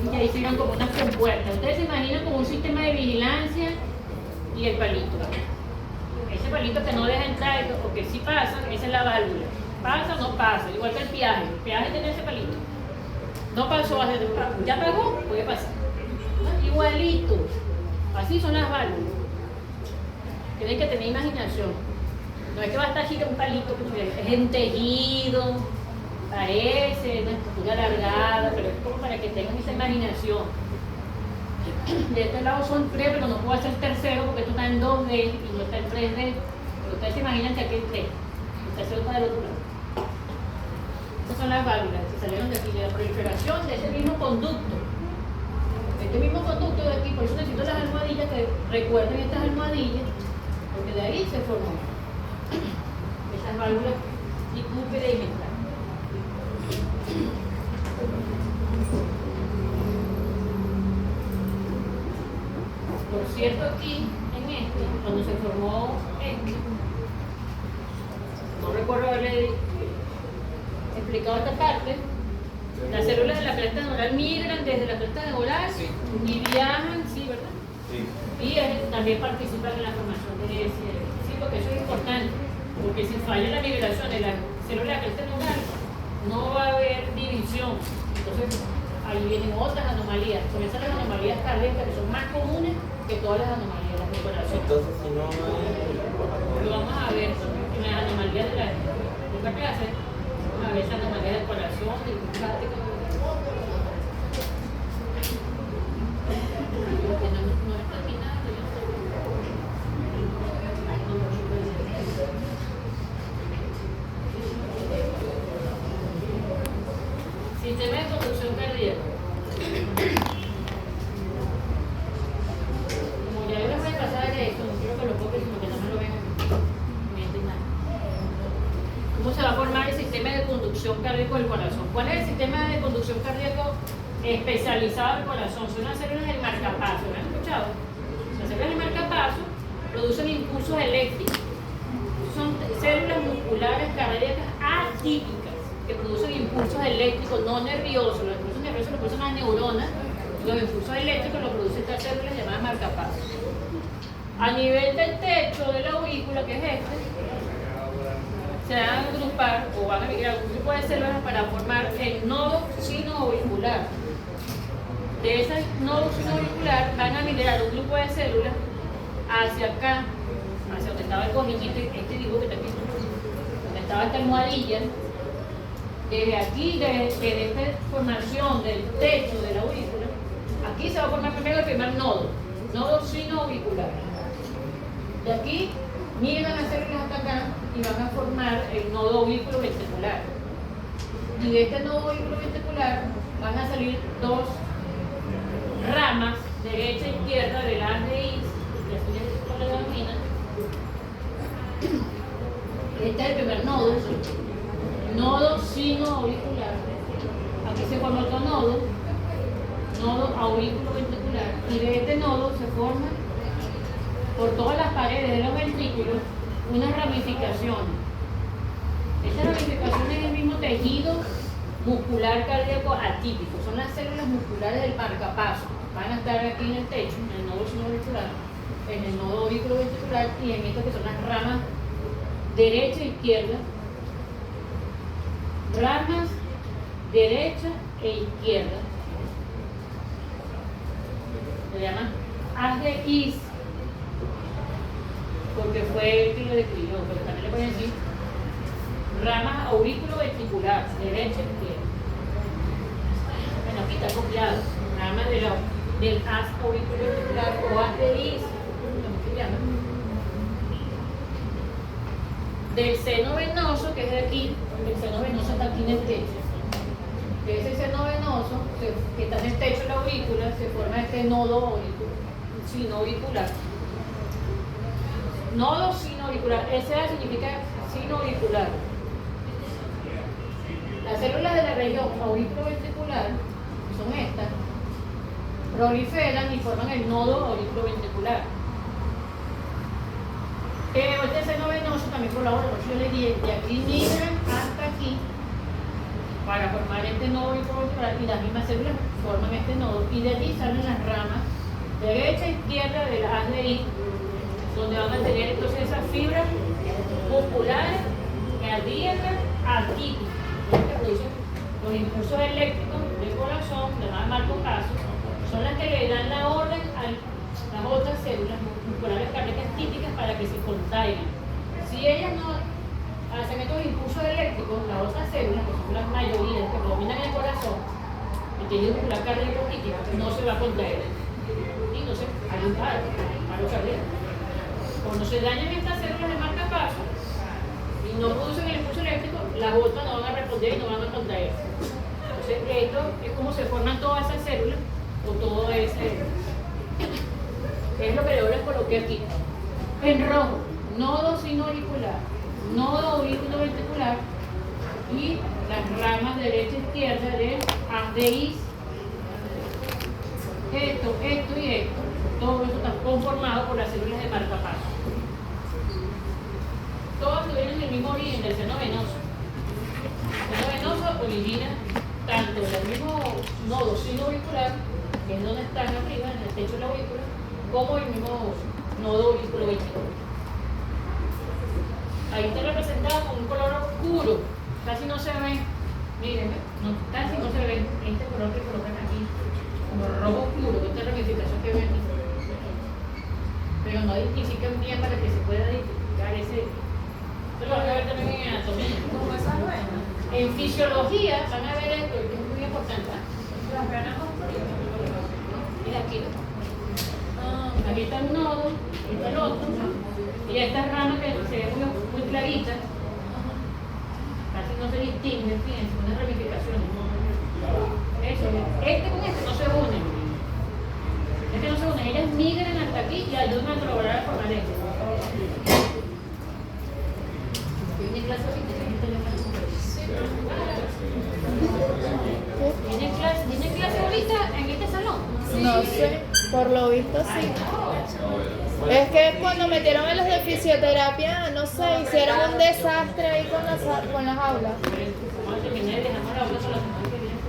y ahí se como unas compuertas. Ustedes se imaginan como un sistema de vigilancia y el palito. Ese palito que no deja entrar o que sí pasa, esa es la válvula. Pasa o no pasa, igual que el peaje tiene ese palito. No pasó, ya pagó, puede pasar. Igualito. Así son las válvulas. Tienen que tener imaginación. No es que va a estar así con un palito, es en tejido, Parece una estructura alargada, pero es como para que tengan esa imaginación. De este lado son 3, pero no puedo hacer tercero porque esto está en 2D y no está en 3D. Pero ustedes se imaginan que aquí hay 3. El tercero está del otro lado. Estas son las válvulas que salieron de aquí, de la proliferación de ese mismo conducto. Este mismo conducto de aquí, por eso necesito las almohadillas, que recuerden estas almohadillas, porque de ahí se formó esas válvulas biperimetral. Por cierto, aquí, en este, cuando se formó este, no recuerdo haberle explicado esta parte, las células de la cresta neural migran desde la cresta neural y viajan, sí, ¿verdad? Sí. Y también participan en la formación de ese, sí, porque eso es importante, porque si falla la migración de la célula de la cresta neural, no va a haber división. Entonces, ahí vienen otras anomalías. Comienzan las anomalías cardíacas, que son más comunes que todas las anomalías de la corazón. Entonces, si no hay... Lo vamos a ver en las anomalías de la otra clase. Vamos a ver esas anomalías del corazón, del linfático. Que no es terminado, yo no sé. No, por supuesto. Sistema de conducción cardíaca. Como ya yo les voy a pasar esto, no quiero que lo copien, sino que no me lo vean aquí. ¿Cómo se va a formar el sistema de conducción cardíaco del corazón? ¿Cuál es el sistema de conducción cardíaco especializado del corazón? Son las células del marcapaso, ¿lo han escuchado? Las células del marcapaso producen impulsos eléctricos. Son células musculares cardíacas atípicas que producen impulsos eléctricos no nerviosos. Los impulsos nerviosos los producen las neuronas, los impulsos eléctricos los producen estas células llamadas marcapasos. A nivel del techo de la aurícula, que es este, se van a agrupar o van a migrar un grupo de células para formar el nodo sinoauricular. De ese nodo sinoauricular van a migrar un grupo de células hacia acá, hacia donde estaba el cojinito, este dibujo que está aquí, donde estaba esta almohadilla. Desde aquí, desde esta formación del techo de la aurícula, aquí se va a formar primero el primer nodo sinoauricular. De aquí migran las células hasta acá y van a formar el nodo aurículo ventricular. Y de este nodo aurículo ventricular van a salir dos ramas, derecha e izquierda, del haz de Is, y así se le denomina. Este es el primer nodo sinoauricular. Aquí se forma otro nodo aurículo ventricular, y de este nodo se forma por todas las paredes de los ventrículos una ramificación. Esta ramificación es el mismo tejido muscular cardíaco atípico, son las células musculares del marcapaso. Van a estar aquí en el techo, en el nodo sinoauricular, en el nodo aurículo ventricular y en esto que son las ramas derecha e izquierda. Ramas derecha e izquierda. Se llama haz de Is, porque fue el que lo describió, pero también le pueden decir ramas aurículo ventricular, derecha e izquierda. Bueno, aquí está copiado. Ramas del haz aurículo ventricular o haz de Is, como se llama. Del seno venoso, que es de aquí, el seno venoso está aquí en el techo. De ese seno venoso, que está en el techo de la aurícula, se forma este nodo sinoauricular. Nodo sinoauricular, SA significa sinoauricular. Las células de la región auriculoventricular, que son estas, proliferan y forman el nodo auriculoventricular. Pero este seno venoso también colabora, por eso yo le dije, de aquí migran hasta aquí para formar este nodo auriculoventricular, y las mismas células forman este nodo, y de allí salen las ramas derecha e izquierda del haz de I, donde van a tener entonces esas fibras musculares cardíacas atípicas, que producen los impulsos eléctricos del corazón, llamadas marcapasos, son las que le dan la orden a las otras células musculares cardíacas típicas para que se contraigan. Si ellas no hacen estos impulsos eléctricos, las otras células, que son las mayorías que predominan el corazón, y tienen un placar de crítica, no se va a contraer. Y no se hay un paro cardíaco. Cuando se dañan estas células de marcapaso y no producen el impulso eléctrico, las otras no van a responder y no van a contraer. Entonces, esto es como se forman todas esas células o todo ese. Es lo que yo les coloqué aquí. En rojo, nodo sinoauricular, nodo auriculoventricular y las ramas derecha e izquierda de ADI. Esto y esto, todo eso está conformado por las células de marcapaso. Todas tuvieron el mismo origen del seno venoso. El seno venoso origina tanto del mismo nodo sinoauricular, que es donde están arriba, en el techo de la aurícula, como el mismo nodo auriculoventricular. Ahí está representado con un color oscuro, casi no se ve, miren, casi no se ve este color que colocan aquí, como rojo oscuro, esta ramificación que ven aquí. Pero no identifican bien para que se pueda identificar ese. Esto lo van a ver también en anatomía. Como esas venas. En fisiología van a ver esto, que es muy importante. Las venas oscuras. Mira aquí, ¿no? Aquí está un nodo, aquí está el otro, y estas ramas que se ven muy claritas, casi no se distinguen, fíjense, unas ramificaciones. Eso, con este no se unen. Este no se unen, ellas migran hasta aquí y ayudan a colaborar la forma de esto. ¿Tiene clase ahorita? ¿Tiene clase ahorita en este salón? No sé, por lo visto sí. Es que cuando metieron en los de fisioterapia, no sé, hicieron un desastre ahí con las aulas. Vamos a terminar y dejamos la otra para la semana que viene.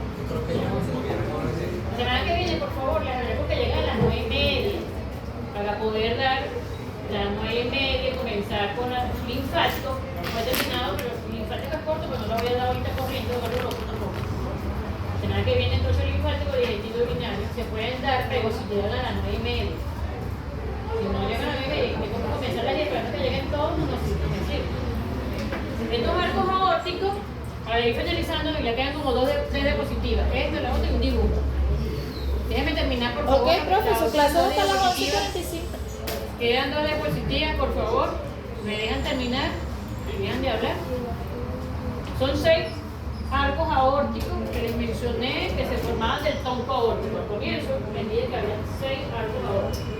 La semana que viene, por favor, les agradezco que lleguen a las 9:30 para poder dar las 9:30 y comenzar con el linfático. No he terminado, pero el linfático es corto, pero no lo voy a dar ahorita corriendo, no lo tampoco. La semana que viene, entonces, el linfático digestivo urinario se pueden dar, pero si llegan a las 9:30. Si no llegan a las 9:30, tengo que comenzar las 10 para que lleguen todos, no nos sirve. Estos arcos aórticos, para ir finalizando, ya quedan como dos diapositivas. Esto, la otra y un dibujo. Déjenme terminar, por favor. Ok, profe, su clase Dos hasta las diapositivas. 11:45. Quedan dos diapositivas, por favor. Me dejan terminar. Me dejan de hablar. Son 6 arcos aórticos que les mencioné que se formaban del tronco aórtico. Al comienzo les dije que había 6 arcos aórticos.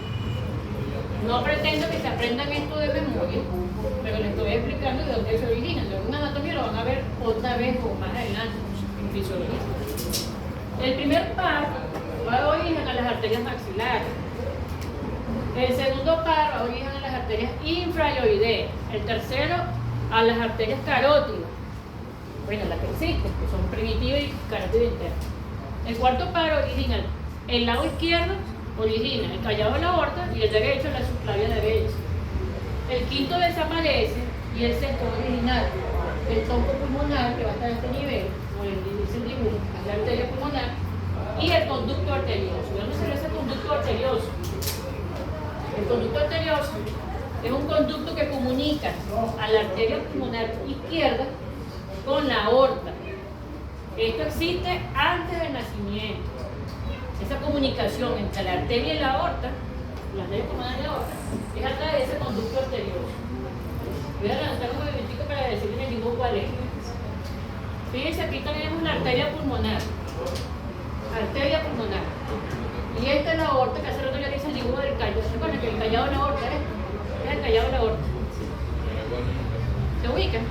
No pretendo que se aprendan esto de memoria, pero les estoy explicando de dónde se originan. Luego en anatomía lo van a ver otra vez o más adelante en fisiología. El primer par va a dar origen a las arterias maxilares. El segundo par va a dar origen a las arterias infrayoideas. El tercero a las arterias carótidas. Bueno, las que existen, que son primitiva y carótida interna. El cuarto par origina el lado izquierdo, origina el callado de la aorta y el derecho la subclavia derecha. El quinto desaparece y el sexto original el tronco pulmonar, que va a estar a este nivel, como dice el dibujo, la arteria pulmonar, y el conducto arterioso. ¿Dónde se ve ese conducto arterioso? El conducto arterioso es un conducto que comunica a la arteria pulmonar izquierda con la aorta. Esto existe antes del nacimiento. Esa comunicación entre la arteria y la aorta, la arteria pulmonar y la aorta, es a través de ese conducto arterioso. Voy a lanzar un movimiento para decirles el dibujo cuál es. Fíjense, aquí tenemos la arteria pulmonar. Arteria pulmonar. Y esta es la aorta, que hace rato ya dice el dibujo del callado. ¿Se acuerdan que el callado de la aorta es el callado de la aorta? ¿Se ubican?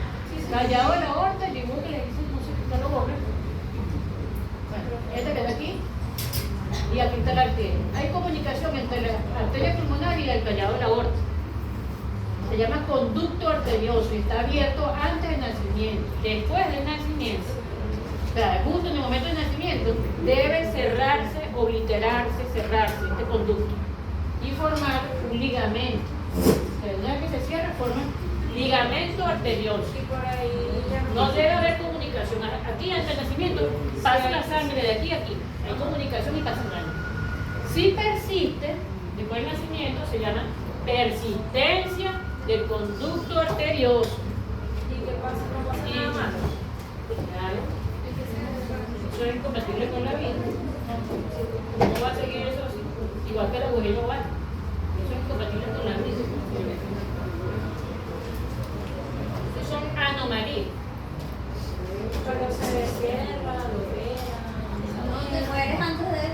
Callado de la aorta, el dibujo que le dicen, no sé qué lo borra. Bueno, esta que está aquí. Y aquí está la arteria. Hay comunicación entre la arteria pulmonar y el callado de la aorta. Se llama conducto arterioso y está abierto antes del nacimiento. Después del nacimiento, o sea, justo en el momento del nacimiento, debe cerrarse, obliterarse, cerrarse este conducto y formar un ligamento. Una vez que se cierra, forma ligamento arterioso. Y por ahí No debe haber comunicación. Aquí antes del nacimiento pasa la sangre de aquí a aquí. Hay comunicación y pasa sangre. Si persiste, después del nacimiento se llama persistencia del conducto arterioso. ¿Y qué Y claro, eso es incompatible con la vida. No va a seguir eso así. Igual que el agujero oval. Eso es incompatible con la vida. Eso son anomalías. Cuando se destierra, lo vea. No, te mueres antes de.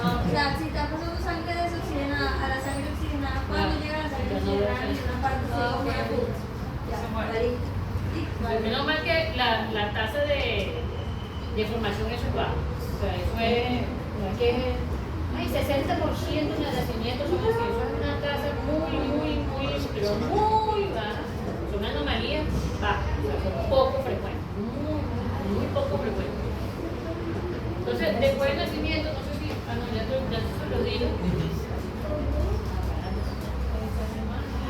O sea, si estás pasando sangre desoxigenada a la sangre oxigenada, cuando llega la sangre oxigenada, en una parte se come ya, Menos mal que la tasa de formación eso es baja. O sea, eso es, no es que hay 60% de nacimientos son así. Eso es una tasa pero muy baja. Son anomalías bajas, o sea, son poco frecuentes, muy poco frecuentes. Entonces, después del nacimiento, no sé si, ya se lo digo.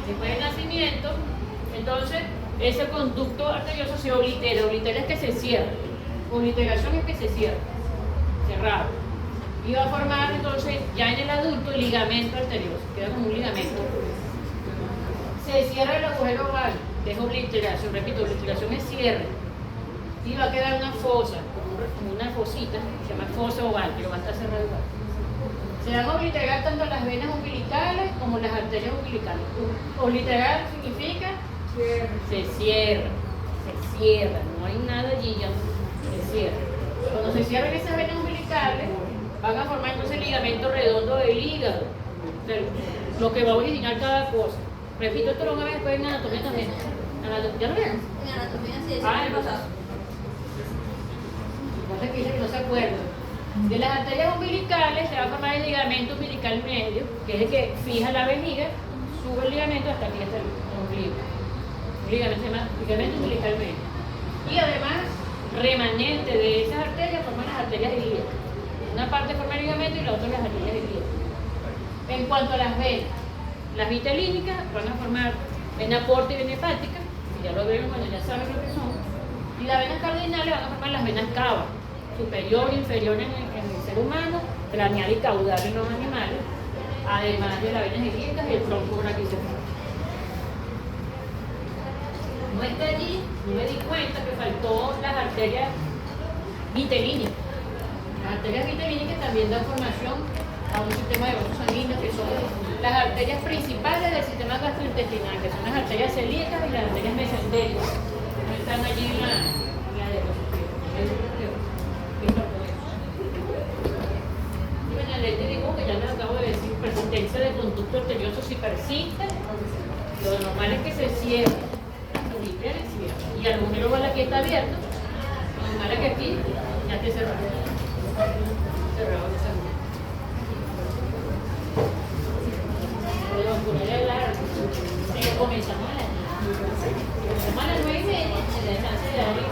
Después del nacimiento, entonces, ese conducto arterioso se oblitera. Oblitera es que se cierra. Obliteración es que se cierra. Cerrado. Y va a formar entonces, ya en el adulto, el ligamento arterioso. Queda como un ligamento. Se cierra el agujero oval, que es obliteración. Repito, obliteración es cierre. Y va a quedar una fosa, como una fosita, se llama fosa oval, pero va a estar cerrado igual. Se van a obliterar tanto las venas umbilicales como las arterias umbilicales. Obliterar significa se cierra, no hay nada allí, ya se cierra. Cuando se cierran esas venas umbilicales, van a formar entonces el ligamento redondo del hígado, o sea, lo que va a originar cada cosa. Repito, esto lo van a ver después en anatomía también. ¿Ya lo vieron? En anatomía sí, eso Ah, es en pasado. Cosa que dice que no se acuerdan. De las arterias umbilicales se va a formar el ligamento umbilical medio, que es el que fija la vejiga, sube el ligamento hasta aquí, hasta el ombligo. Un ligamento se llama ligamento umbilical medio. Y además, remanente de esas arterias forman las arterias ilíacas. Una parte forma el ligamento y la otra las arterias ilíacas. En cuanto a las venas, las vitelínicas van a formar vena porta y vena hepática, que ya lo vieron, bueno, ya saben lo que son. Y las venas cardinales van a formar las venas cava, superior e inferior en el ser humano, craneal y caudal en los animales, además de las venas ilíacas y el tronco braquicefalos. No está allí, no me di cuenta que faltó las arterias vitelínicas. Las arterias vitelínicas también dan formación a un sistema de vasos sanguíneos que son las arterias principales del sistema gastrointestinal, que son las arterias celíacas y las arterias mesentéricas. No están allí en la diapositiva. Bueno, le digo que ya les acabo de decir, persistencia de conducto arterioso si persiste, lo normal es que se cierre. Y al agujero oval aquí está abierto, lo normal es que aquí ya esté cerrado. Cerrado ese agujero. Pero por allá es largo. Comenzamos a las 9:30, se le chance de abrir.